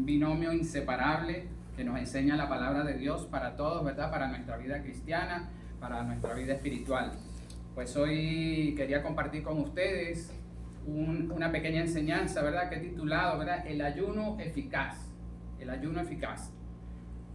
un binomio inseparable que nos enseña la palabra de Dios para todos, ¿verdad? Para nuestra vida cristiana, para nuestra vida espiritual. Pues hoy quería compartir con ustedes una pequeña enseñanza, ¿verdad? Que he titulado, ¿verdad? El ayuno eficaz. El ayuno eficaz.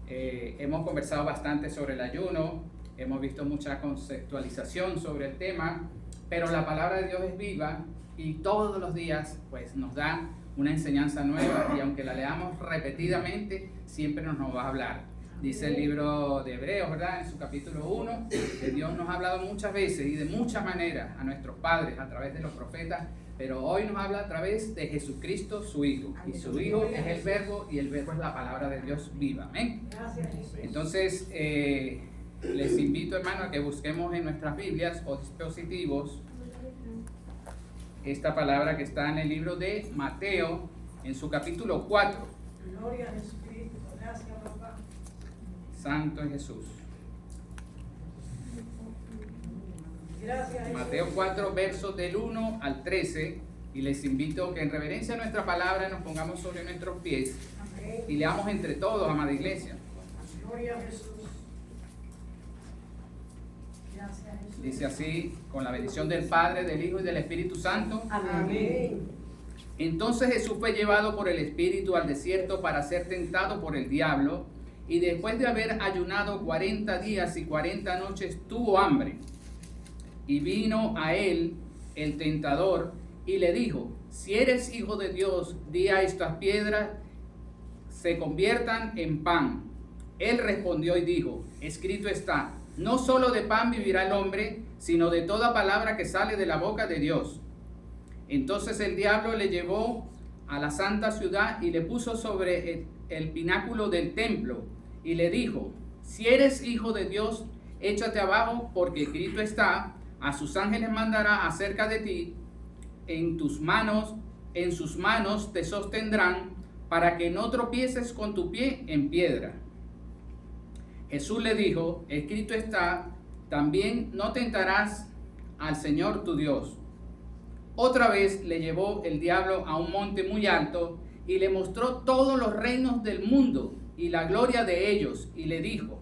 Hemos conversado bastante sobre el ayuno, hemos visto mucha conceptualización sobre el tema, pero la palabra de Dios es viva y todos los días pues nos da una enseñanza nueva, y aunque la leamos repetidamente, siempre nos va a hablar. Dice el libro de Hebreos, ¿verdad? En su capítulo 1, que Dios nos ha hablado muchas veces y de muchas maneras a nuestros padres a través de los profetas, pero hoy nos habla a través de Jesucristo, su Hijo. Y su Hijo es el Verbo, y el Verbo es la palabra de Dios viva. Amén. Entonces, les invito, hermano, a que busquemos en nuestras Biblias o dispositivos esta palabra que está en el libro de Mateo, en su capítulo 4. Gloria a Jesucristo. Gracias, papá. Santo es Jesús. Gracias, Jesús. Mateo 4, versos del 1 al 13. Y les invito que en reverencia a nuestra palabra nos pongamos sobre nuestros pies Amén. y leamos entre todos, amada iglesia. Gloria a Jesús. Gracias, Jesús. Dice así, con la bendición del Padre, del Hijo y del Espíritu Santo. Amén. Entonces Jesús fue llevado por el Espíritu al desierto para ser tentado por el diablo, y después de haber ayunado 40 días y 40 noches tuvo hambre. Y vino a él el tentador y le dijo: si eres hijo de Dios, di a estas piedras se conviertan en pan. Él respondió y dijo: escrito está, no solo de pan vivirá el hombre, sino de toda palabra que sale de la boca de Dios. Entonces el diablo le llevó a la santa ciudad y le puso sobre el pináculo del templo y le dijo: si eres hijo de Dios, échate abajo, porque escrito está, a sus ángeles mandará acerca de ti, en sus manos te sostendrán, para que no tropieces con tu pie en piedra. Jesús le dijo: escrito está, también no tentarás al Señor tu Dios. Otra vez le llevó el diablo a un monte muy alto y le mostró todos los reinos del mundo y la gloria de ellos, y le dijo: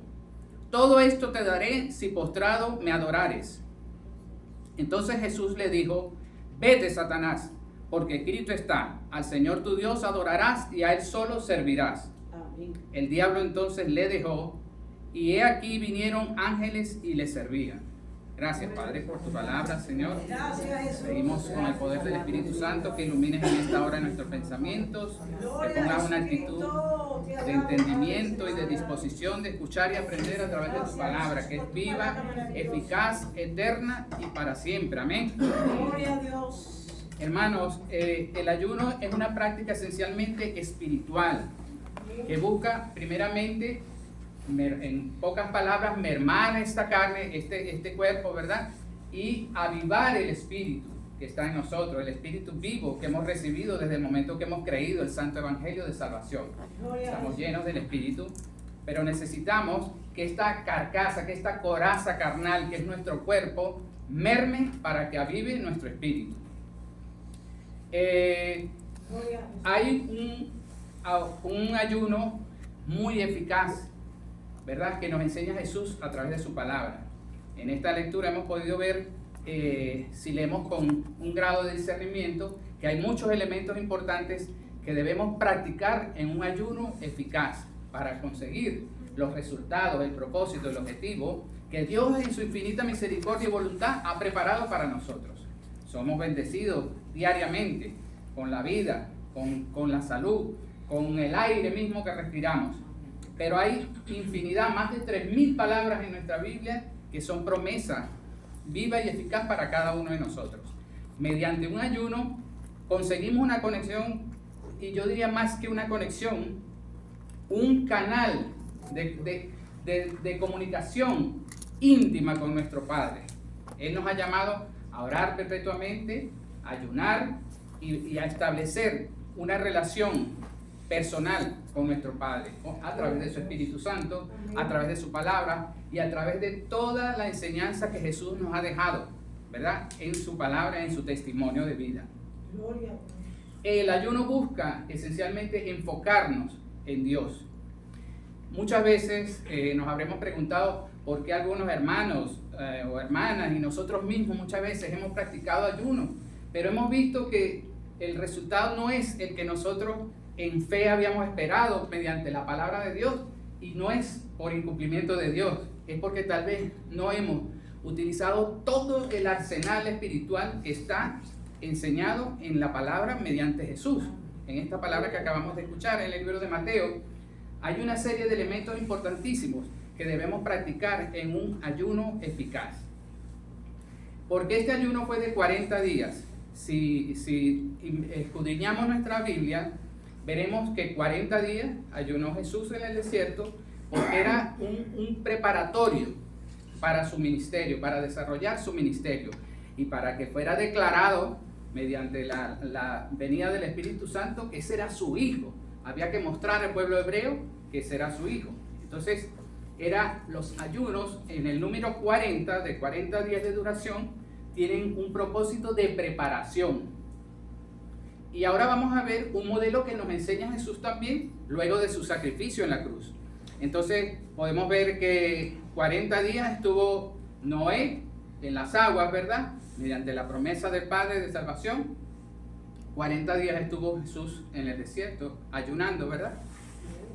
todo esto te daré si postrado me adorares. Entonces Jesús le dijo: vete, Satanás, porque escrito está, al Señor tu Dios adorarás y a él solo servirás. Amén. El diablo entonces le dejó, y he aquí vinieron ángeles y le servían. Gracias, Padre, por tu palabra, Señor. Gracias, Jesús. Seguimos con el poder del Espíritu Santo, que ilumines en esta hora nuestros pensamientos, que pongas una actitud de entendimiento y de disposición de escuchar y aprender a través de tu palabra, que es viva, eficaz, eterna y para siempre. Amén. Gloria a Dios. Hermanos, el ayuno es una práctica esencialmente espiritual, que busca primeramente, en pocas palabras, mermar esta carne, este cuerpo, ¿verdad? Y avivar el espíritu que está en nosotros, el espíritu vivo que hemos recibido desde el momento que hemos creído el santo evangelio de salvación. Estamos llenos del espíritu, pero necesitamos que esta carcasa, que esta coraza carnal que es nuestro cuerpo, merme para que avive nuestro espíritu. Hay un ayuno muy eficaz, ¿verdad?, que nos enseña Jesús a través de su palabra. En esta lectura hemos podido ver, si leemos con un grado de discernimiento, que hay muchos elementos importantes que debemos practicar en un ayuno eficaz para conseguir los resultados, el propósito, el objetivo que Dios en su infinita misericordia y voluntad ha preparado para nosotros. Somos bendecidos diariamente con la vida, con la salud, con el aire mismo que respiramos. Pero hay infinidad, más de 3.000 palabras en nuestra Biblia que son promesa viva y eficaz para cada uno de nosotros. Mediante un ayuno conseguimos una conexión, y yo diría más que una conexión, un canal de comunicación íntima con nuestro Padre. Él nos ha llamado a orar perpetuamente, a ayunar y a establecer una relación personal con nuestro Padre, a través de su Espíritu Santo, a través de su palabra y a través de toda la enseñanza que Jesús nos ha dejado, ¿verdad?, en su palabra, en su testimonio de vida. El ayuno busca esencialmente enfocarnos en Dios. Muchas veces nos habremos preguntado por qué algunos hermanos o hermanas y nosotros mismos muchas veces hemos practicado ayuno, pero hemos visto que el resultado no es el que nosotros en fe habíamos esperado mediante la palabra de Dios, y no es por incumplimiento de Dios, es porque tal vez no hemos utilizado todo el arsenal espiritual que está enseñado en la palabra mediante Jesús. En esta palabra que acabamos de escuchar en el libro de Mateo, hay una serie de elementos importantísimos que debemos practicar en un ayuno eficaz. Porque este ayuno fue de 40 días. Si escudriñamos nuestra Biblia, veremos que 40 días ayunó Jesús en el desierto, porque era un preparatorio para su ministerio, para desarrollar su ministerio, y para que fuera declarado mediante la venida del Espíritu Santo que ese era su Hijo. Había que mostrar al pueblo hebreo que ese era su Hijo. Entonces, los ayunos en el número 40, de 40 días de duración, tienen un propósito de preparación. Y ahora vamos a ver un modelo que nos enseña Jesús también, luego de su sacrificio en la cruz. Entonces, podemos ver que 40 días estuvo Noé en las aguas, ¿verdad? Mediante la promesa del Padre de salvación. 40 días estuvo Jesús en el desierto, ayunando, ¿verdad?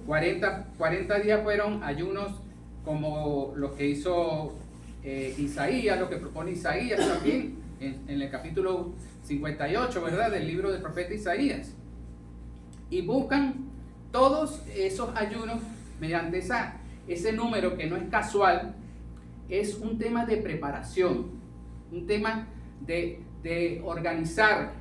40 días fueron ayunos como los que hizo Isaías, lo que propone Isaías también, en el capítulo 58, ¿verdad? Del libro del profeta Isaías. Y buscan todos esos ayunos mediante ese número que no es casual, es un tema de preparación, un tema de organizar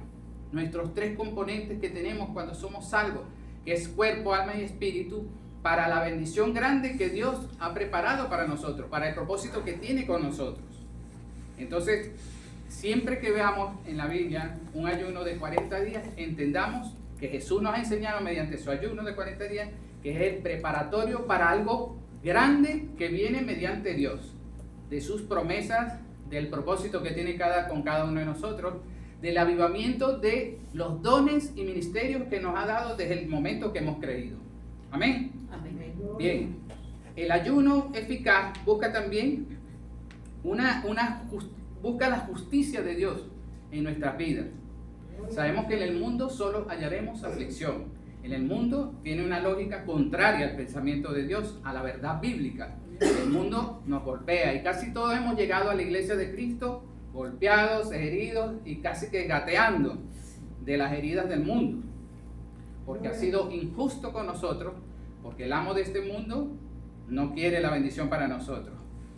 nuestros tres componentes que tenemos cuando somos salvos, que es cuerpo, alma y espíritu, para la bendición grande que Dios ha preparado para nosotros, para el propósito que tiene con nosotros. Entonces, siempre que veamos en la Biblia un ayuno de 40 días, entendamos que Jesús nos ha enseñado mediante su ayuno de 40 días, que es el preparatorio para algo grande que viene mediante Dios, de sus promesas, del propósito que tiene con cada uno de nosotros, del avivamiento de los dones y ministerios que nos ha dado desde el momento que hemos creído. Amén. Amén. Bien, el ayuno eficaz busca también busca la justicia de Dios en nuestras vidas. Sabemos que en el mundo solo hallaremos aflicción. En el mundo tiene una lógica contraria al pensamiento de Dios, a la verdad bíblica. El mundo nos golpea y casi todos hemos llegado a la iglesia de Cristo golpeados, heridos y casi que gateando de las heridas del mundo, porque ha sido injusto con nosotros, porque el amo de este mundo no quiere la bendición para nosotros.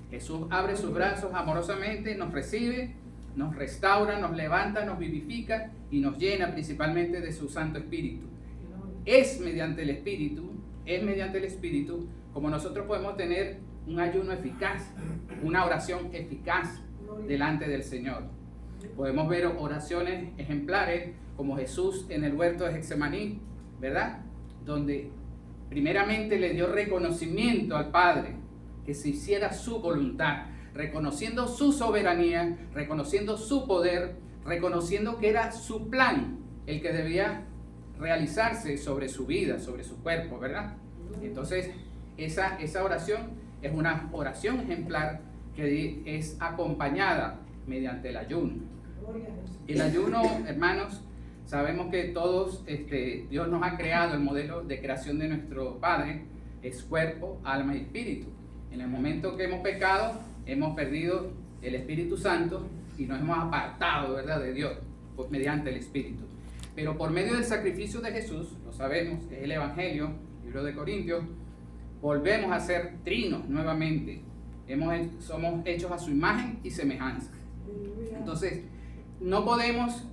Jesús abre sus brazos amorosamente, nos recibe, nos restaura, nos levanta, nos vivifica y nos llena principalmente de su Santo Espíritu. Es mediante el Espíritu como nosotros podemos tener un ayuno eficaz, una oración eficaz delante del Señor. Podemos ver oraciones ejemplares como Jesús en el huerto de Getsemaní, ¿verdad? Donde primeramente le dio reconocimiento al Padre, que se hiciera su voluntad, reconociendo su soberanía, reconociendo su poder, reconociendo que era su plan el que debía realizarse sobre su vida, sobre su cuerpo, ¿verdad? Entonces, esa oración es una oración ejemplar que es acompañada mediante el ayuno. El ayuno, hermanos, sabemos que todos, Dios nos ha creado el modelo de creación de nuestro Padre, es cuerpo, alma y espíritu. En el momento que hemos pecado, hemos perdido el Espíritu Santo y nos hemos apartado, ¿verdad?, de Dios, mediante el Espíritu. Pero por medio del sacrificio de Jesús, lo sabemos, que es el Evangelio, libro de Corintios, volvemos a ser trinos nuevamente. Somos hechos a su imagen y semejanza. Entonces, no podemos,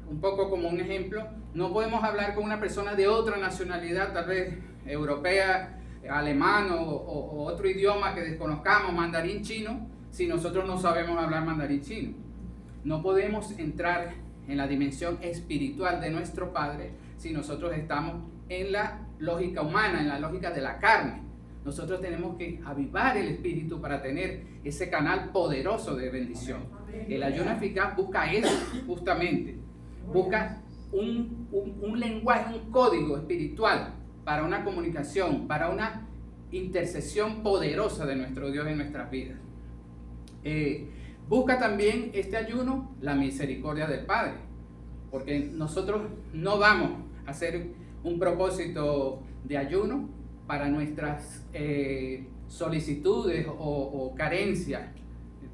un poco como un ejemplo, no podemos hablar con una persona de otra nacionalidad, tal vez europea, alemán o otro idioma que desconozcamos, mandarín chino, si nosotros no sabemos hablar mandarín chino. No podemos entrar en la dimensión espiritual de nuestro Padre si nosotros estamos en la lógica humana, en la lógica de la carne. Nosotros tenemos que avivar el espíritu para tener ese canal poderoso de bendición. El ayuno eficaz busca eso, justamente. Busca un lenguaje, un código espiritual para una comunicación, para una intercesión poderosa de nuestro Dios en nuestras vidas. Busca también este ayuno la misericordia del Padre, porque nosotros no vamos a hacer un propósito de ayuno para nuestras solicitudes o carencias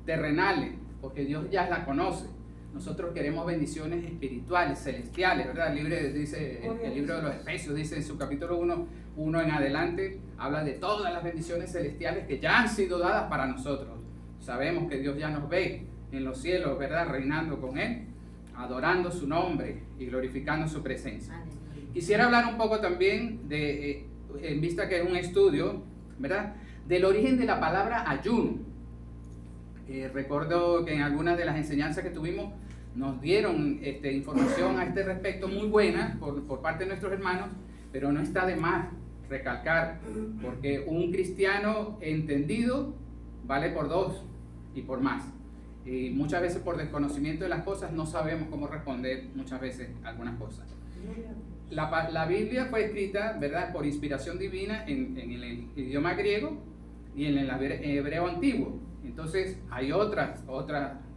terrenales, porque Dios ya las conoce. Nosotros queremos bendiciones espirituales, celestiales, ¿verdad? El libro de los Efesios dice en su capítulo 1 en adelante, habla de todas las bendiciones celestiales que ya han sido dadas para nosotros. Sabemos que Dios ya nos ve en los cielos, ¿verdad? Reinando con Él, adorando su nombre y glorificando su presencia. Quisiera hablar un poco también de, en vista que es un estudio, ¿verdad?, del origen de la palabra ayuno. Recuerdo que en algunas de las enseñanzas que tuvimos nos dieron información a este respecto muy buena por parte de nuestros hermanos, pero no está de más recalcar, porque un cristiano entendido vale por dos y por más. Y muchas veces por desconocimiento de las cosas no sabemos cómo responder muchas veces algunas cosas. La Biblia fue escrita, ¿verdad?, por inspiración divina en el idioma griego y en el hebreo antiguo. Entonces hay otras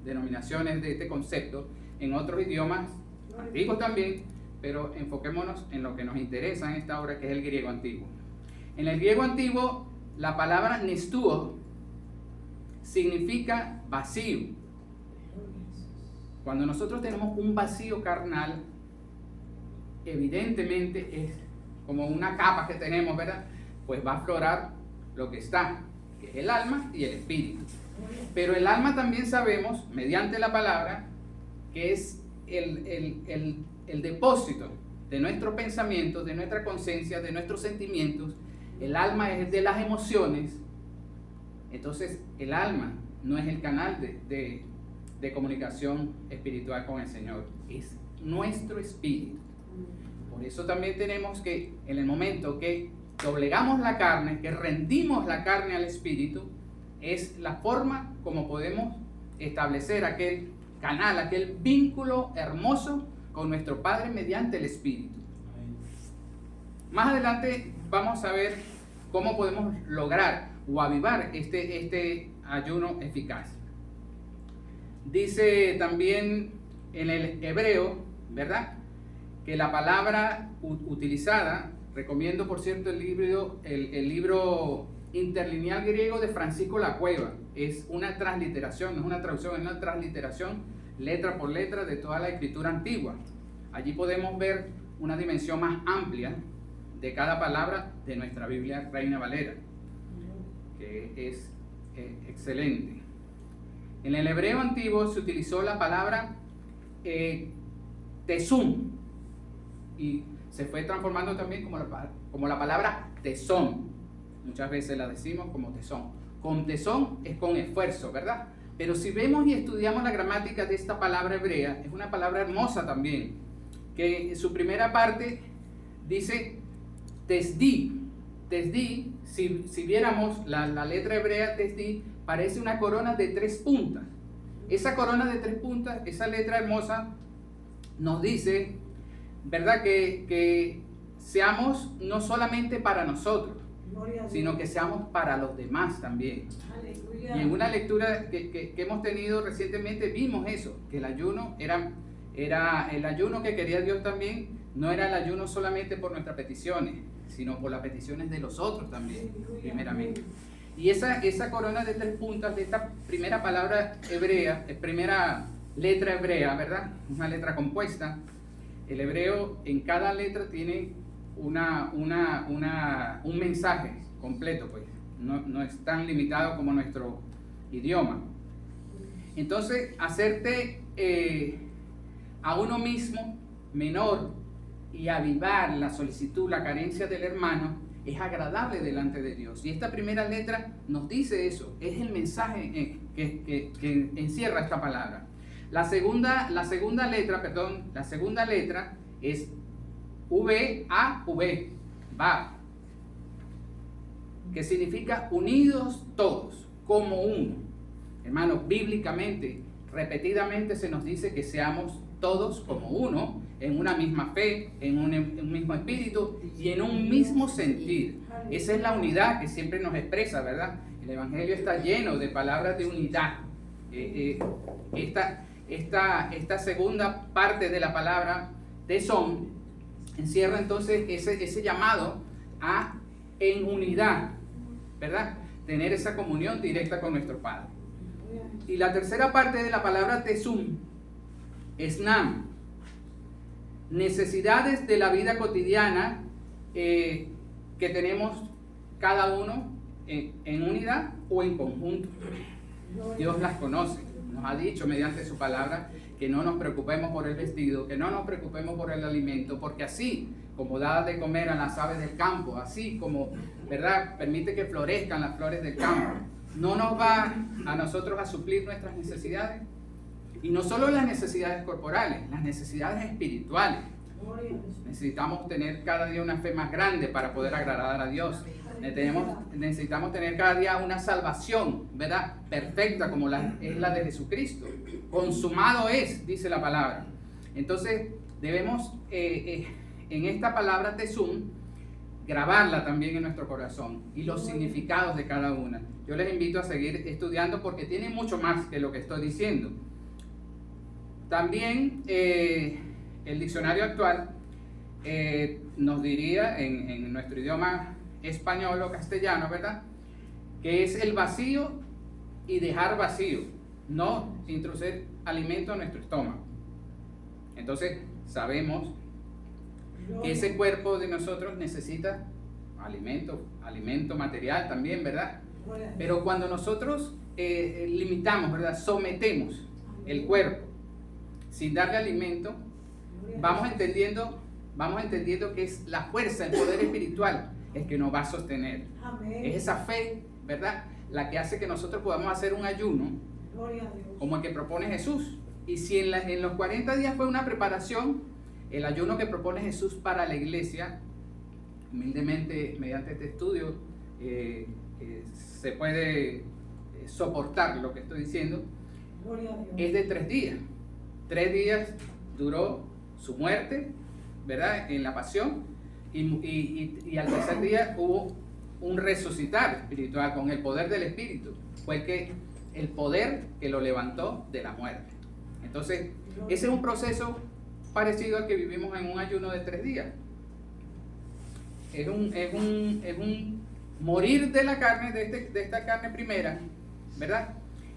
denominaciones de este concepto en otros idiomas antiguos también, pero enfoquémonos en lo que nos interesa en esta obra, que es el griego antiguo. En el griego antiguo, la palabra nestuo significa vacío. Cuando nosotros tenemos un vacío carnal, evidentemente es como una capa que tenemos, ¿verdad? Pues va a aflorar lo que está, que es el alma y el espíritu. Pero el alma también sabemos, mediante la palabra, que es el depósito de nuestros pensamientos, de nuestra conciencia, de nuestros sentimientos. El alma es de las emociones. Entonces, el alma no es el canal de comunicación espiritual con el Señor, es nuestro espíritu. Por eso también tenemos que, en el momento que doblegamos la carne, que rendimos la carne al espíritu, es la forma como podemos establecer aquel canal, aquel vínculo hermoso con nuestro Padre mediante el espíritu. Más adelante vamos a ver cómo podemos lograr o avivar este ayuno eficaz. Dice también en el hebreo, ¿verdad?, que la palabra utilizada, recomiendo por cierto el libro interlineal griego de Francisco La Cueva, es una transliteración, no es una traducción, es una transliteración letra por letra de toda la escritura antigua. Allí podemos ver una dimensión más amplia de cada palabra de nuestra Biblia Reina Valera, que es excelente. En el hebreo antiguo se utilizó la palabra tesum y se fue transformando también como la palabra tesón. Muchas veces la decimos como tesón. Con tesón es con esfuerzo, ¿verdad? Pero si vemos y estudiamos la gramática de esta palabra hebrea, es una palabra hermosa también, que en su primera parte dice tesdi. Tesdi, si viéramos la letra hebrea tesdi, parece una corona de 3 puntas. Esa corona de 3 puntas, esa letra hermosa, nos dice, ¿verdad?, que seamos no solamente para nosotros, sino que seamos para los demás también. Y en una lectura que hemos tenido recientemente vimos eso, que el ayuno era el ayuno que quería Dios también, no era el ayuno solamente por nuestras peticiones, sino por las peticiones de los otros también, primeramente. Y esa corona de 3 puntas de esta primera palabra hebrea, primera letra hebrea, ¿verdad?, una letra compuesta. El hebreo en cada letra tiene un mensaje completo, pues no es tan limitado como nuestro idioma. Entonces, hacerte a uno mismo menor y avivar la solicitud, la carencia del hermano, es agradable delante de Dios. Y esta primera letra nos dice eso, es el mensaje que encierra esta palabra. La segunda letra es V-A-V, va, que significa unidos todos, como uno. Hermanos, bíblicamente, repetidamente se nos dice que seamos todos como uno, en una misma fe, en un mismo espíritu y en un mismo sentir. Esa es la unidad que siempre nos expresa, ¿verdad? El Evangelio está lleno de palabras de unidad. Esta segunda parte de la palabra tesón encierra entonces ese llamado a en unidad, ¿verdad? Tener esa comunión directa con nuestro Padre. Y la tercera parte de la palabra tesum es nam, necesidades de la vida cotidiana que tenemos cada uno en unidad o en conjunto. Dios las conoce, nos ha dicho mediante su palabra que no nos preocupemos por el vestido, que no nos preocupemos por el alimento, porque así como da de comer a las aves del campo, así como, ¿verdad?, permite que florezcan las flores del campo, no nos va a nosotros a suplir nuestras necesidades. Y no solo las necesidades corporales, las necesidades espirituales. Necesitamos tener cada día una fe más grande para poder agradar a Dios. Necesitamos tener cada día una salvación, ¿verdad?, perfecta como es la de Jesucristo. Consumado es, dice la palabra. Entonces debemos en esta palabra tesum grabarla también en nuestro corazón y los significados de cada una. Yo les invito a seguir estudiando porque tiene mucho más que lo que estoy diciendo. También el diccionario actual nos diría en nuestro idioma español o castellano, ¿verdad?, que es el vacío y dejar vacío, no introducir alimento a nuestro estómago. Entonces sabemos que ese cuerpo de nosotros necesita alimento material también, ¿verdad? Pero cuando nosotros limitamos, ¿verdad?, sometemos el cuerpo sin darle alimento, vamos entendiendo que es la fuerza, el poder espiritual el que nos va a sostener. Es esa fe, ¿verdad?, la que hace que nosotros podamos hacer un ayuno como el que propone Jesús. Y si en los 40 días fue una preparación, el ayuno que propone Jesús para la iglesia, humildemente mediante este estudio se puede soportar lo que estoy diciendo, es de 3 días. 3 días duró su muerte, ¿verdad?, en la pasión, y al tercer día hubo un resucitar espiritual con el poder del Espíritu. Fue el poder que lo levantó de la muerte. Entonces, ese es un proceso parecido al que vivimos en un ayuno de 3 días. Es un morir de la carne, de esta carne primera, ¿verdad?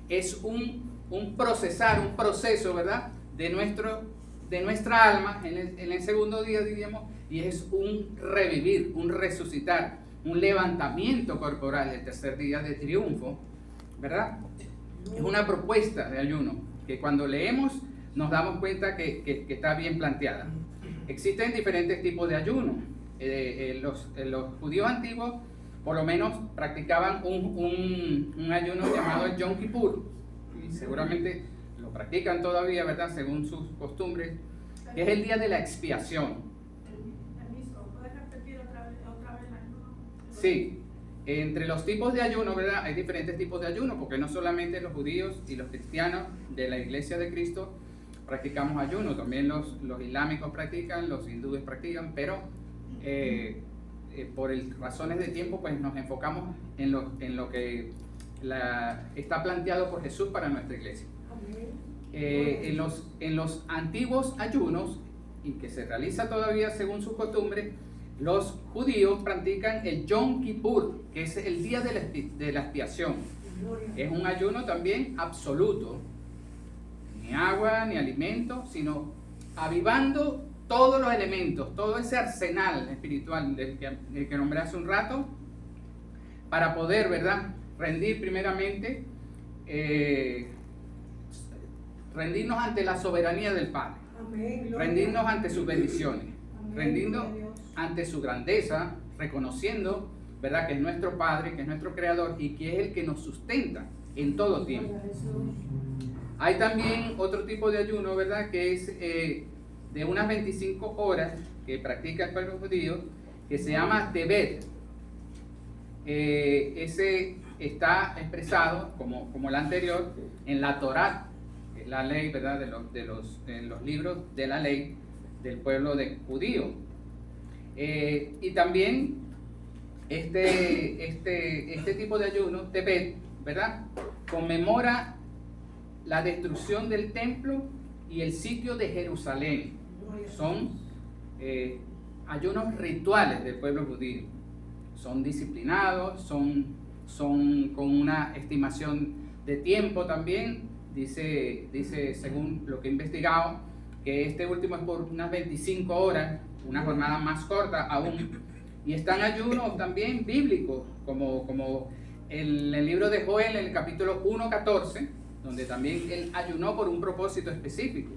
Es un proceso, ¿verdad?, de nuestra alma en el segundo día, diríamos, y es un revivir, un resucitar, un levantamiento corporal el tercer día de triunfo, ¿verdad? Es una propuesta de ayuno que cuando leemos nos damos cuenta que está bien planteada. Existen diferentes tipos de ayuno. Los judíos antiguos por lo menos practicaban un ayuno llamado el Yom Kippur, y seguramente lo practican todavía, ¿verdad?, según sus costumbres, que es el día de la expiación. ¿Puedes repetir otra vez el ayuno? Sí, entre los tipos de ayuno, ¿verdad?, hay diferentes tipos de ayuno, porque no solamente los judíos y los cristianos de la Iglesia de Cristo practicamos ayuno, también los islámicos practican, los hindúes practican, pero por razones de tiempo pues nos enfocamos en lo que está planteado por Jesús para nuestra iglesia. En los antiguos ayunos, y que se realiza todavía según sus costumbres, los judíos practican el Yom Kippur, que es el día de la expiación. Es un ayuno también absoluto, ni agua ni alimento, sino avivando todos los elementos, todo ese arsenal espiritual del que nombré hace un rato, para poder, ¿verdad?, rendir primeramente, rendirnos ante la soberanía del Padre, rendirnos ante sus bendiciones, rendirnos ante su grandeza, reconociendo, ¿verdad?, que es nuestro Padre, que es nuestro Creador y que es el que nos sustenta en todo tiempo. Hay también otro tipo de ayuno, ¿verdad?, que es de unas 25 horas que practica el pueblo judío, que se llama Tebet. Ese está expresado, como el anterior, en la Torá, que es la ley, ¿verdad?, en los libros de la ley del pueblo judío. Y también este tipo de ayuno, Tebet, ¿verdad?, conmemora la destrucción del templo y el sitio de Jerusalén. Son ayunos rituales del pueblo judío. Son disciplinados, son con una estimación de tiempo también. Dice, según lo que he investigado, que este último es por unas 25 horas, una jornada más corta aún. Y están ayunos también bíblicos, como en el libro de Joel, en el capítulo 1:14, donde también él ayunó por un propósito específico.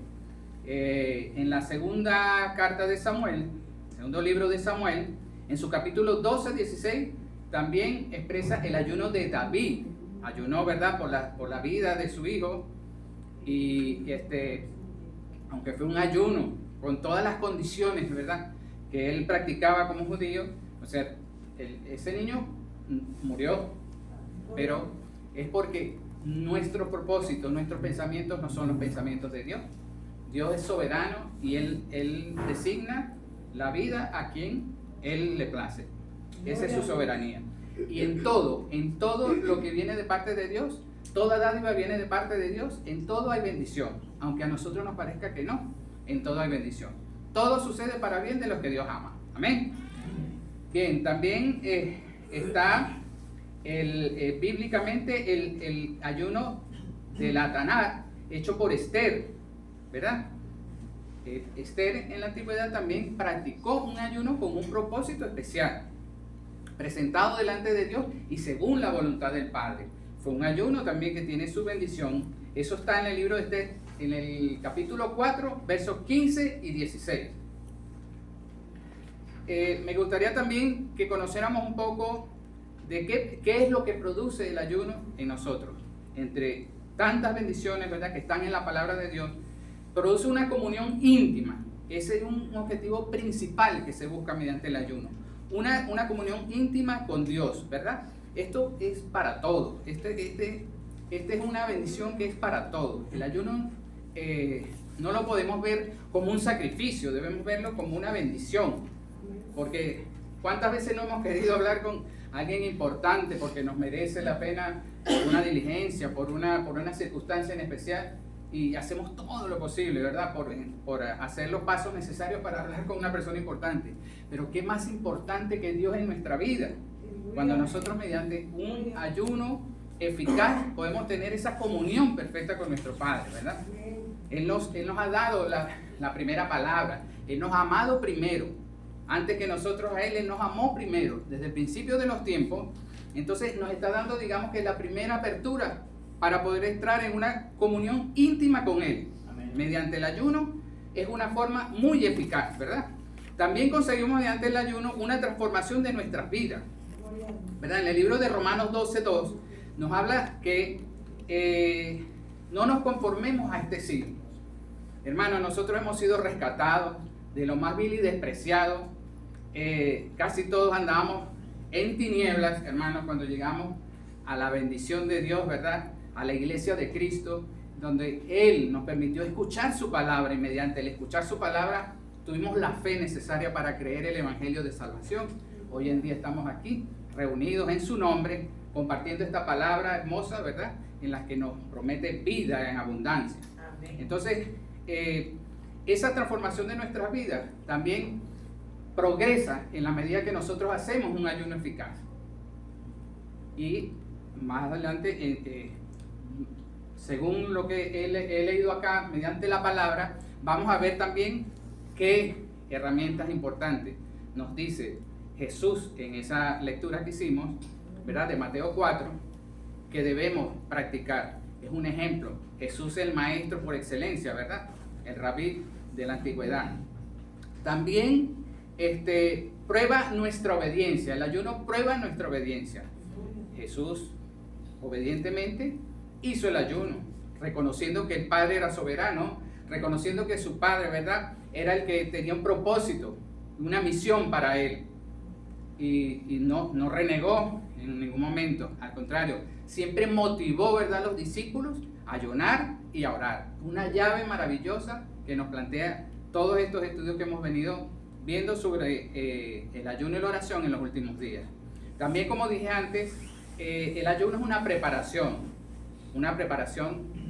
En la segunda carta de Samuel, segundo libro de Samuel, en su capítulo 12:16, también expresa el ayuno de David. Ayunó, ¿verdad?, por la vida de su hijo. Y aunque fue un ayuno con todas las condiciones, ¿verdad?, que él practicaba como judío, o sea, ese niño murió, pero es porque nuestros propósitos, nuestros pensamientos no son los pensamientos de Dios. Dios es soberano y Él designa la vida a quien Él le place. Esa es su soberanía. Y en todo lo que viene de parte de Dios, toda dádiva viene de parte de Dios, en todo hay bendición. Aunque a nosotros nos parezca que no, en todo hay bendición. Todo sucede para bien de los que Dios ama. Amén. Bien, también está bíblicamente el ayuno de la Tanakh hecho por Esther, ¿verdad? Esther en la antigüedad también practicó un ayuno con un propósito especial, presentado delante de Dios y según la voluntad del Padre. Fue un ayuno también que tiene su bendición. Eso está en el libro de Esther, en el capítulo 4, versos 15 y 16. Me gustaría también que conociéramos un poco de qué es lo que produce el ayuno en nosotros. Entre tantas bendiciones, ¿verdad?, que están en la palabra de Dios, produce una comunión íntima. Ese es un objetivo principal que se busca mediante el ayuno. Una comunión íntima con Dios, ¿verdad? Esto es para todos. Este es una bendición que es para todos. El ayuno no lo podemos ver como un sacrificio, debemos verlo como una bendición. Porque ¿cuántas veces no hemos querido hablar con alguien importante porque nos merece la pena una diligencia, por una circunstancia en especial? Y hacemos todo lo posible, ¿verdad?, por hacer los pasos necesarios para hablar con una persona importante. Pero ¿qué más importante que Dios en nuestra vida? Cuando nosotros mediante un ayuno eficaz podemos tener esa comunión perfecta con nuestro Padre, ¿verdad? Él nos ha dado la primera palabra. Él nos ha amado primero. Antes que nosotros a Él nos amó primero, desde el principio de los tiempos. Entonces nos está dando, digamos, que la primera apertura para poder entrar en una comunión íntima con Él. Amén. Mediante el ayuno es una forma muy eficaz, ¿verdad? También conseguimos mediante el ayuno una transformación de nuestras vidas, ¿verdad? En el libro de Romanos 12:2 nos habla que no nos conformemos a este siglo. Hermanos, nosotros hemos sido rescatados de lo más vil y despreciado. Casi todos andábamos en tinieblas, hermanos, cuando llegamos a la bendición de Dios, ¿verdad?, a la iglesia de Cristo, donde Él nos permitió escuchar su palabra, y mediante el escuchar su palabra tuvimos la fe necesaria para creer el evangelio de salvación. Hoy en día estamos aquí reunidos en su nombre, compartiendo esta palabra hermosa, ¿verdad?, en la que nos promete vida en abundancia. Amén. Entonces, esa transformación de nuestras vidas también progresa en la medida que nosotros hacemos un ayuno eficaz. Y más adelante, según lo que he leído acá, mediante la palabra, vamos a ver también qué herramientas importantes nos dice Jesús en esa lectura que hicimos, ¿verdad?, de Mateo 4, que debemos practicar. Es un ejemplo. Jesús es el maestro por excelencia, ¿verdad?, el rabí de la antigüedad. También prueba nuestra obediencia. El ayuno prueba nuestra obediencia. Jesús obedientemente hizo el ayuno, reconociendo que el Padre era soberano, reconociendo que su Padre, ¿verdad?, era el que tenía un propósito, una misión para él. Y no renegó en ningún momento. Al contrario, siempre motivó, ¿verdad?, a los discípulos a ayunar y a orar. Una llave maravillosa que nos plantea todos estos estudios que hemos venido viendo sobre el ayuno y la oración en los últimos días. También, como dije antes, el ayuno es una preparación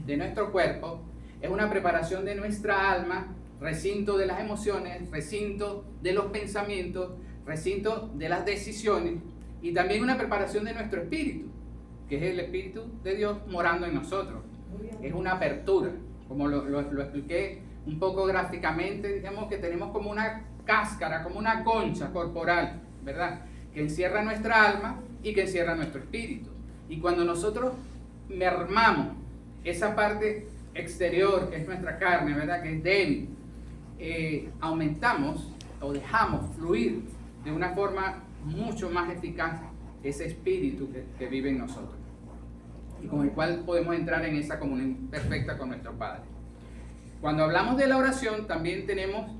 de nuestro cuerpo, es una preparación de nuestra alma, recinto de las emociones, recinto de los pensamientos, recinto de las decisiones, y también una preparación de nuestro espíritu, que es el Espíritu de Dios morando en nosotros. Es una apertura, como lo expliqué un poco gráficamente. Digamos que tenemos como una cáscara, como una concha corporal, ¿verdad?, que encierra nuestra alma y que encierra nuestro espíritu. Y cuando nosotros mermamos esa parte exterior, que es nuestra carne, ¿verdad?, que es débil, aumentamos o dejamos fluir de una forma mucho más eficaz ese espíritu que vive en nosotros, y con el cual podemos entrar en esa comunión perfecta con nuestro Padre. Cuando hablamos de la oración, también tenemos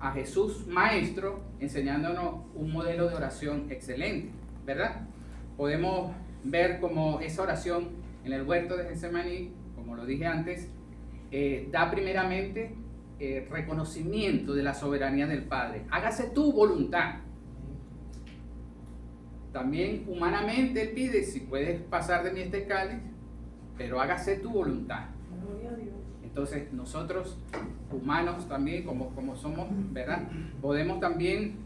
a Jesús Maestro enseñándonos un modelo de oración excelente, ¿verdad? Podemos ver cómo esa oración en el huerto de Getsemaní, como lo dije antes, da primeramente reconocimiento de la soberanía del Padre. Hágase tu voluntad. También humanamente Él pide: si puedes pasar de mí este cáliz, pero hágase tu voluntad. Entonces nosotros, humanos también, como somos, ¿verdad?, podemos también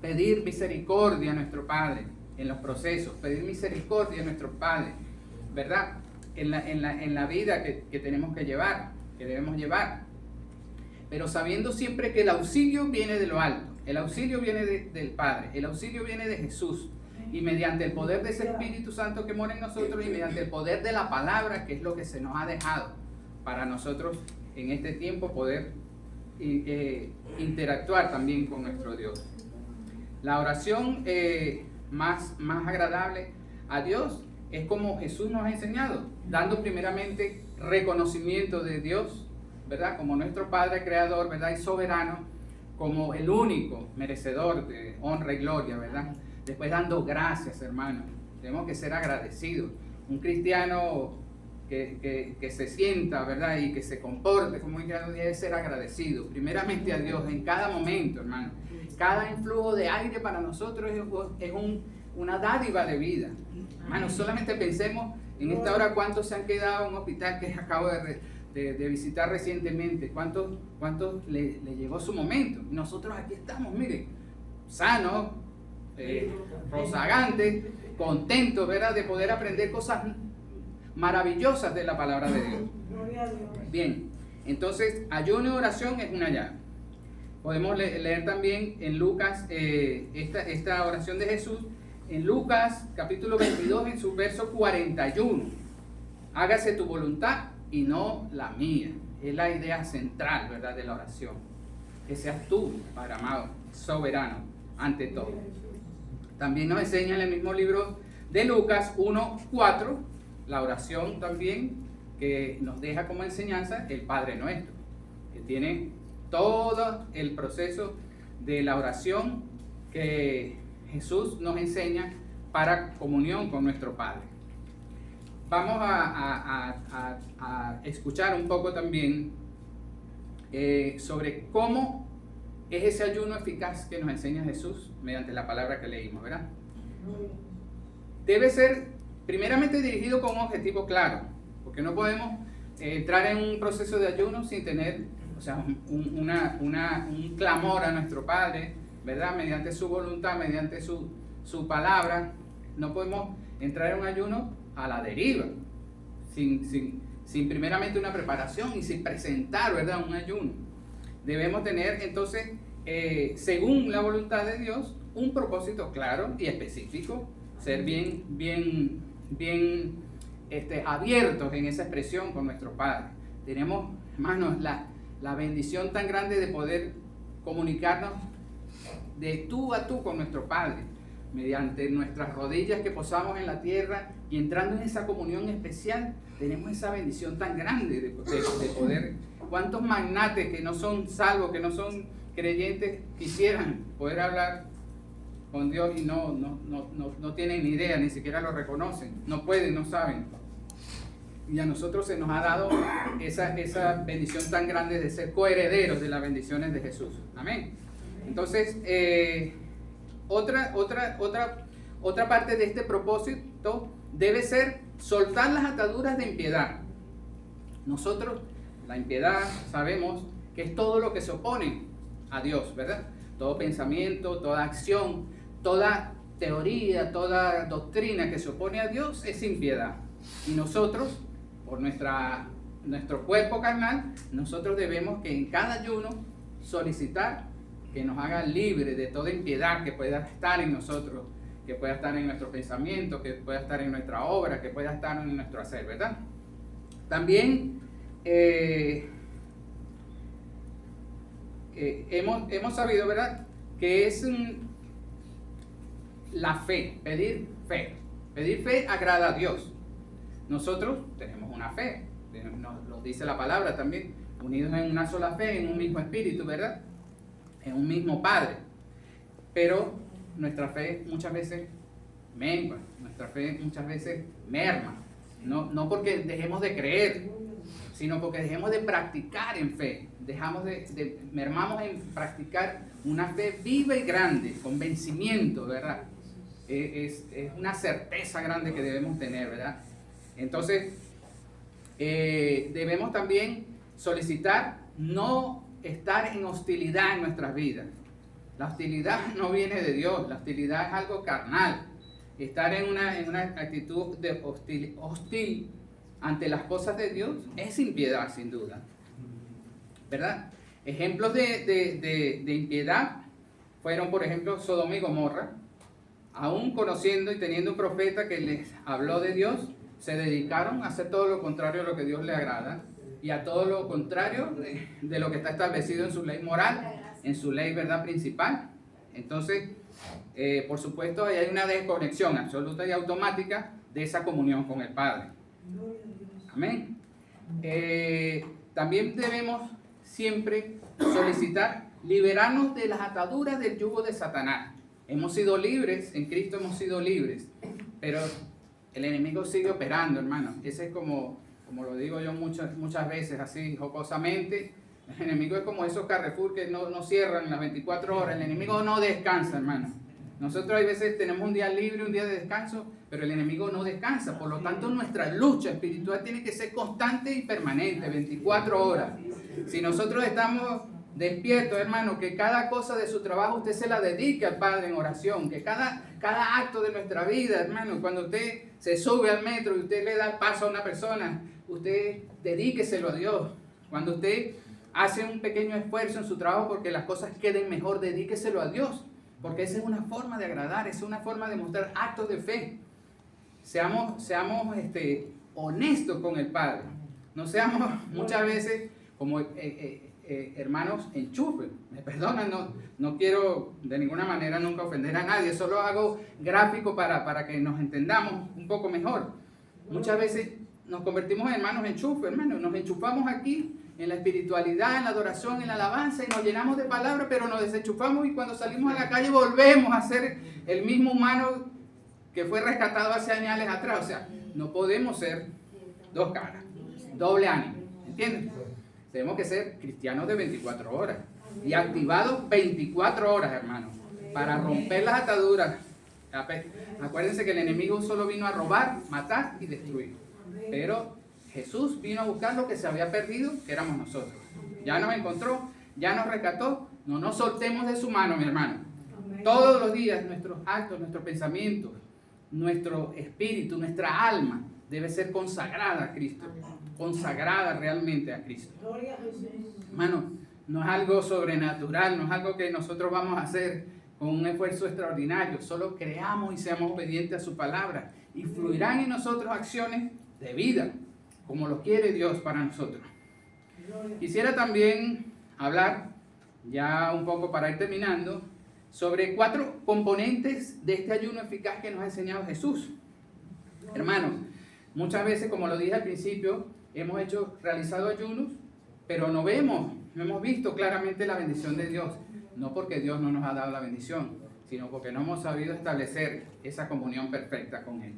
pedir misericordia a nuestro Padre en los procesos, pedir misericordia a nuestro Padre, ¿verdad?, en la vida que tenemos que llevar, que debemos llevar, pero sabiendo siempre que el auxilio viene de lo alto, el auxilio viene del Padre, el auxilio viene de Jesús, y mediante el poder de ese Espíritu Santo que mora en nosotros, y mediante el poder de la palabra, que es lo que se nos ha dejado para nosotros en este tiempo poder interactuar también con nuestro Dios. La oración más agradable a Dios es como Jesús nos ha enseñado, dando primeramente reconocimiento de Dios, ¿verdad?, como nuestro Padre creador, ¿verdad?, y soberano, como el único merecedor de honra y gloria, ¿verdad? Después dando gracias, hermanos. Tenemos que ser agradecidos. Un cristiano que se sienta, ¿verdad?, y que se comporte como un cristiano debe ser agradecido primeramente a Dios en cada momento, hermano. Cada influjo de aire para nosotros es una dádiva de vida. Hermano, solamente pensemos en esta hora cuántos se han quedado en un hospital que acabo de visitar recientemente, cuántos le llegó su momento. Nosotros aquí estamos, miren, sanos, rozagantes, contentos, ¿verdad?, de poder aprender cosas maravillosas de la palabra de Dios. Bien, entonces ayuno y oración es una llave. Podemos leer también en Lucas esta oración de Jesús en Lucas capítulo 22 en su verso 41. Hágase tu voluntad y no la mía. Es la idea central, ¿verdad?, de la oración. Que seas tú, Padre amado, soberano ante todo. También nos enseña en el mismo libro de Lucas 1:4 la oración también que nos deja como enseñanza el Padre Nuestro, que tiene todo el proceso de la oración que Jesús nos enseña para comunión con nuestro Padre. Vamos a escuchar un poco también sobre cómo es ese ayuno eficaz que nos enseña Jesús mediante la palabra que leímos, ¿verdad? Debe ser primeramente dirigido con un objetivo claro, porque no podemos entrar en un proceso de ayuno sin tener, o sea, un clamor a nuestro Padre, ¿verdad?, mediante su voluntad, mediante su palabra. No podemos entrar en un ayuno a la deriva, sin primeramente una preparación y sin presentar, ¿verdad?, un ayuno. Debemos tener entonces, según la voluntad de Dios, un propósito claro y específico, ser bien abiertos en esa expresión con nuestro Padre. Tenemos, hermanos, la bendición tan grande de poder comunicarnos de tú a tú con nuestro Padre, mediante nuestras rodillas que posamos en la tierra y entrando en esa comunión especial. Tenemos esa bendición tan grande de poder. ¿Cuántos magnates que no son salvos, que no son creyentes, quisieran poder hablar con Dios y no tienen ni idea, ni siquiera lo reconocen, no pueden, no saben? Y a nosotros se nos ha dado esa bendición tan grande de ser coherederos de las bendiciones de Jesús. Amén. Entonces, otra parte de este propósito debe ser soltar las ataduras de impiedad. Nosotros, la impiedad, sabemos que es todo lo que se opone a Dios, ¿verdad? Todo pensamiento, toda acción, toda teoría, toda doctrina que se opone a Dios es impiedad. Y nosotros, por nuestro cuerpo carnal, nosotros debemos que en cada ayuno solicitar que nos haga libre de toda impiedad que pueda estar en nosotros, que pueda estar en nuestro pensamiento, que pueda estar en nuestra obra, que pueda estar en nuestro hacer, ¿verdad? También hemos sabido, ¿verdad?, que es la fe, pedir fe. Pedir fe agrada a Dios. Nosotros tenemos una fe, nos lo dice la palabra también, unidos en una sola fe, en un mismo espíritu, ¿verdad?, en un mismo Padre. Pero nuestra fe muchas veces mengua, nuestra fe muchas veces merma. No porque dejemos de creer, sino porque dejemos de practicar en fe. Mermamos en practicar una fe viva y grande, convencimiento, ¿verdad? Es una certeza grande que debemos tener, ¿verdad? Entonces, debemos también solicitar no estar en hostilidad en nuestras vidas. La hostilidad no viene de Dios, la hostilidad es algo carnal. Estar en una actitud de hostil ante las cosas de Dios es impiedad, sin duda, ¿verdad? Ejemplos de impiedad fueron, por ejemplo, Sodoma y Gomorra. Aún conociendo y teniendo un profeta que les habló de Dios, se dedicaron a hacer todo lo contrario a lo que Dios le agrada y a todo lo contrario de lo que está establecido en su ley moral, en su ley, ¿verdad?, principal. Entonces, por supuesto, ahí hay una desconexión absoluta y automática de esa comunión con el Padre. Amén. También debemos siempre solicitar liberarnos de las ataduras del yugo de Satanás. Hemos sido libres, en Cristo hemos sido libres, pero el enemigo sigue operando, hermano. Ese es como lo digo yo muchas veces, así jocosamente. El enemigo es como esos Carrefour que no cierran las 24 horas. El enemigo no descansa, hermano. Nosotros hay veces tenemos un día libre, un día de descanso, pero el enemigo no descansa. Por lo tanto, nuestra lucha espiritual tiene que ser constante y permanente, 24 horas. Si nosotros estamos despiertos, hermano, que cada cosa de su trabajo usted se la dedique al Padre en oración, que cada acto de nuestra vida, hermano, cuando usted se sube al metro y usted le da el paso a una persona, usted dedíqueselo a Dios. Cuando usted hace un pequeño esfuerzo en su trabajo porque las cosas queden mejor, dedíqueselo a Dios, porque esa es una forma de agradar, es una forma de mostrar actos de fe. Seamos honestos con el Padre. No seamos muchas veces como hermanos enchufe. Me perdonan, no quiero de ninguna manera nunca ofender a nadie, solo hago gráfico para que nos entendamos un poco mejor. Muchas veces nos convertimos en hermanos enchufe, hermanos, nos enchufamos aquí en la espiritualidad, en la adoración, en la alabanza y nos llenamos de palabras, pero nos desenchufamos y cuando salimos a la calle volvemos a ser el mismo humano que fue rescatado hace años atrás. O sea, no podemos ser dos caras, doble ánimo, ¿entiendes? Tenemos que ser cristianos de 24 horas y activados 24 horas, hermanos, para romper las ataduras. Acuérdense que el enemigo solo vino a robar, matar y destruir. Pero Jesús vino a buscar lo que se había perdido, que éramos nosotros. Ya nos encontró, ya nos rescató. No nos soltemos de su mano, mi hermano. Todos los días nuestros actos, nuestros pensamientos, nuestro espíritu, nuestra alma debe ser consagrada a Cristo. Consagrada realmente a Cristo. Hermano, no es algo sobrenatural, no es algo que nosotros vamos a hacer con un esfuerzo extraordinario. Solo creamos y seamos obedientes a su palabra y fluirán en nosotros acciones de vida, como lo quiere Dios para nosotros. Quisiera también hablar, ya un poco para ir terminando, sobre 4 componentes de este ayuno eficaz que nos ha enseñado Jesús. Hermanos, muchas veces, como lo dije al principio, hemos realizado ayunos, pero no hemos visto claramente la bendición de Dios. No porque Dios no nos ha dado la bendición, sino porque no hemos sabido establecer esa comunión perfecta con Él.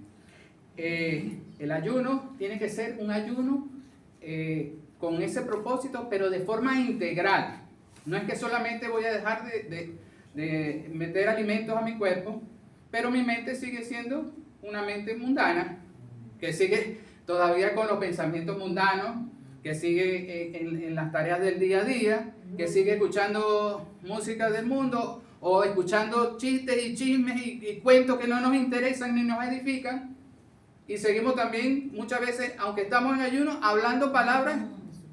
el ayuno tiene que ser un ayuno con ese propósito, pero de forma integral. No es que solamente voy a dejar de meter alimentos a mi cuerpo, pero mi mente sigue siendo una mente mundana, que sigue todavía con los pensamientos mundanos, que sigue en las tareas del día a día, que sigue escuchando música del mundo o escuchando chistes y chismes y cuentos que no nos interesan ni nos edifican. Y seguimos también muchas veces, aunque estamos en ayuno, hablando palabras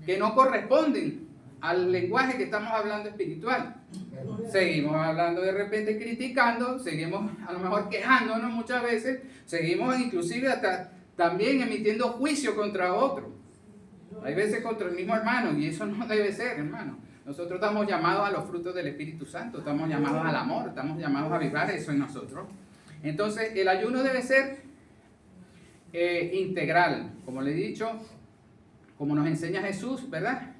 que no corresponden al lenguaje que estamos hablando espiritual. Seguimos hablando de repente criticando, seguimos a lo mejor quejándonos muchas veces, seguimos inclusive hasta también emitiendo juicio contra otro. Hay veces contra el mismo hermano, y eso no debe ser, hermano. Nosotros estamos llamados a los frutos del Espíritu Santo, estamos llamados al amor, estamos llamados a vibrar eso en nosotros. Entonces el ayuno debe ser integral, como le he dicho, como nos enseña Jesús, ¿verdad?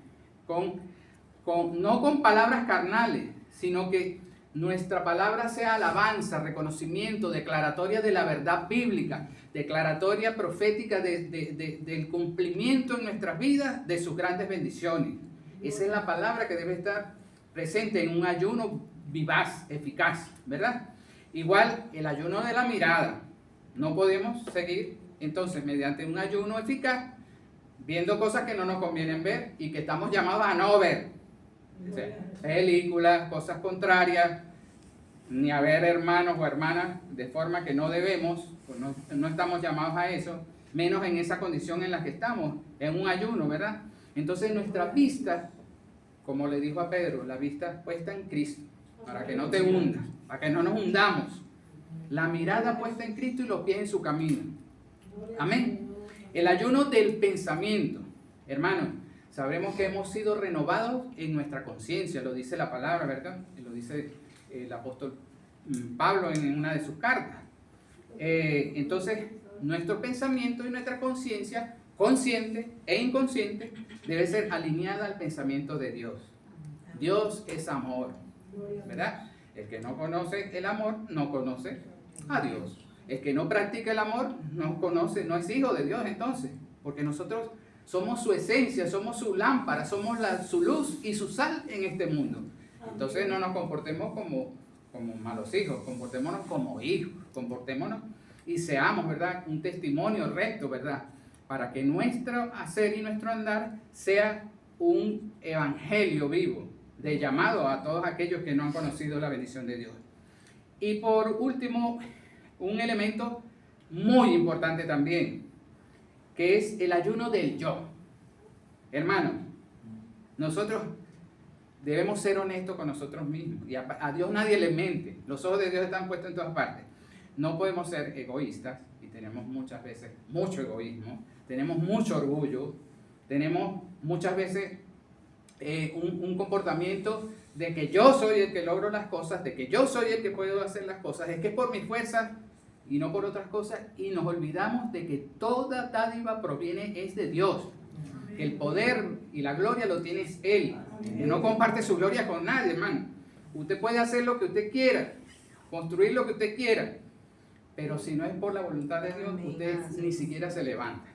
No con palabras carnales, sino que nuestra palabra sea alabanza, reconocimiento, declaratoria de la verdad bíblica, declaratoria profética del cumplimiento en nuestras vidas de sus grandes bendiciones. Esa es la palabra que debe estar presente en un ayuno vivaz, eficaz, ¿verdad? Igual el ayuno de la mirada. No podemos seguir entonces mediante un ayuno eficaz viendo cosas que no nos convienen ver y que estamos llamados a no ver. O sea, películas, cosas contrarias, ni a ver hermanos o hermanas de forma que no debemos, pues no estamos llamados a eso, menos en esa condición en la que estamos, en un ayuno, ¿verdad? Entonces nuestra vista, como le dijo a Pedro, la vista puesta en Cristo, para que no te hundas, para que no nos hundamos. La mirada puesta en Cristo y los pies en su camino. Amén. El ayuno del pensamiento, hermanos, sabremos que hemos sido renovados en nuestra conciencia, lo dice la palabra, ¿verdad? Lo dice el apóstol Pablo en una de sus cartas. Entonces, nuestro pensamiento y nuestra conciencia, consciente e inconsciente, debe ser alineada al pensamiento de Dios. Dios es amor, ¿verdad? El que no conoce el amor, no conoce a Dios. El que no practica el amor, no conoce, no es hijo de Dios entonces, porque nosotros somos su esencia, somos su lámpara, somos su luz y su sal en este mundo. Entonces no nos comportemos como malos hijos, comportémonos como hijos, comportémonos y seamos, ¿verdad?, un testimonio recto, ¿verdad?, para que nuestro hacer y nuestro andar sea un evangelio vivo, de llamado a todos aquellos que no han conocido la bendición de Dios. Y por último, un elemento muy importante también, que es el ayuno del yo. Hermano, nosotros debemos ser honestos con nosotros mismos, y a Dios nadie le mente, los ojos de Dios están puestos en todas partes. No podemos ser egoístas, y tenemos muchas veces mucho egoísmo, tenemos mucho orgullo, tenemos muchas veces un comportamiento de que yo soy el que logro las cosas, de que yo soy el que puedo hacer las cosas, es que por mis fuerzas y no por otras cosas, y nos olvidamos de que toda dádiva proviene es de Dios, que el poder y la gloria lo tiene Él, que no comparte su gloria con nadie, hermano. Usted puede hacer lo que usted quiera, construir lo que usted quiera, pero si no es por la voluntad de Dios, usted ni siquiera se levanta.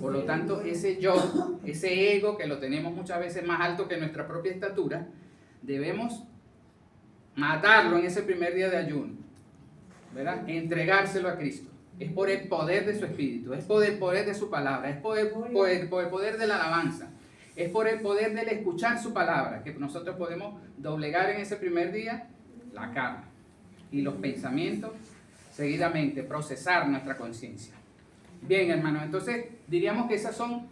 Por lo tanto, ese yo, ese ego que lo tenemos muchas veces más alto que nuestra propia estatura, debemos matarlo en ese primer día de ayuno, ¿verdad? Entregárselo a Cristo. Es por el poder de su Espíritu, es por el poder de su palabra, es por el poder de la alabanza, es por el poder del escuchar su palabra, que nosotros podemos doblegar en ese primer día la carne y los pensamientos, seguidamente procesar nuestra conciencia. Bien, hermanos, entonces diríamos que esos son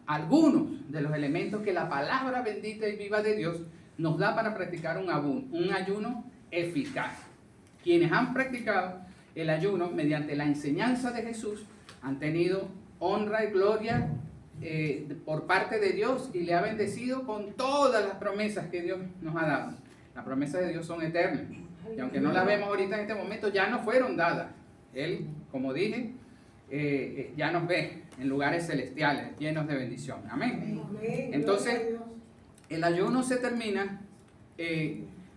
algunos de los elementos que la palabra bendita y viva de Dios nos da para practicar un ayuno eficaz. Quienes han practicado el ayuno mediante la enseñanza de Jesús han tenido honra y gloria por parte de Dios y le ha bendecido con todas las promesas que Dios nos ha dado. Las promesas de Dios son eternas y aunque no las vemos ahorita en este momento, ya nos fueron dadas. Él, como dije, ya nos ve en lugares celestiales llenos de bendición. Amén. Entonces, el ayuno se termina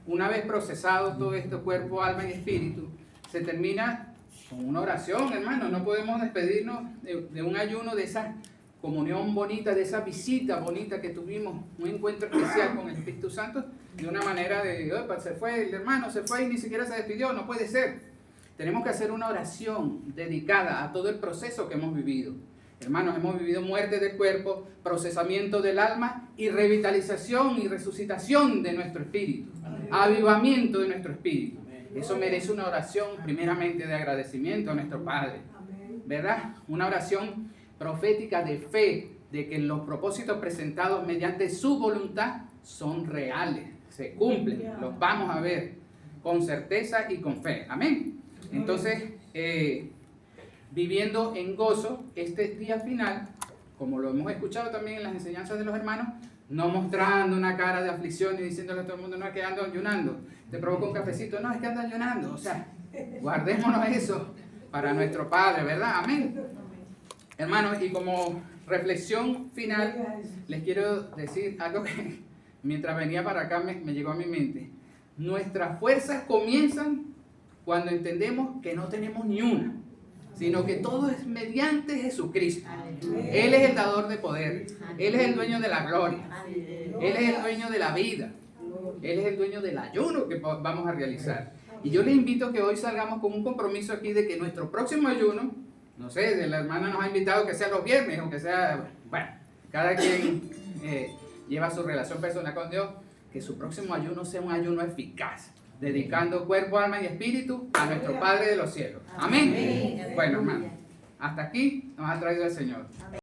una vez procesado todo esto, cuerpo, alma y espíritu, se termina con una oración, hermano. No podemos despedirnos de un ayuno, de esa comunión bonita, de esa visita bonita que tuvimos, un encuentro especial con el Espíritu Santo, de una manera de, opa, se fue el hermano, se fue y ni siquiera se despidió. No puede ser. Tenemos que hacer una oración dedicada a todo el proceso que hemos vivido. Hermanos, hemos vivido muerte del cuerpo, procesamiento del alma y revitalización y resucitación de nuestro espíritu, avivamiento de nuestro espíritu. Eso merece una oración primeramente de agradecimiento a nuestro Padre, ¿verdad? Una oración profética de fe, de que los propósitos presentados mediante su voluntad son reales, se cumplen, los vamos a ver con certeza y con fe. Amén. Entonces, viviendo en gozo este día final, como lo hemos escuchado también en las enseñanzas de los hermanos, no mostrando una cara de aflicción y diciéndole a todo el mundo, no, es que ando ayunando, te provoca un cafecito, no, es que ando ayunando. O sea, guardémonos eso para nuestro Padre, ¿verdad? Amén. Hermanos, y como reflexión final, les quiero decir algo que mientras venía para acá me llegó a mi mente. Nuestras fuerzas comienzan cuando entendemos que no tenemos ni una, sino que todo es mediante Jesucristo. Él es el dador de poder, Él es el dueño de la gloria, Él es el dueño de la vida, Él es el dueño del ayuno que vamos a realizar. Y yo les invito a que hoy salgamos con un compromiso aquí de que nuestro próximo ayuno, no sé, la hermana nos ha invitado que sea los viernes o que sea, bueno, cada quien lleva su relación personal con Dios, que su próximo ayuno sea un ayuno eficaz, dedicando cuerpo, alma y espíritu a nuestro Padre de los cielos. Amén. Bueno, hermano, hasta aquí nos ha traído el Señor.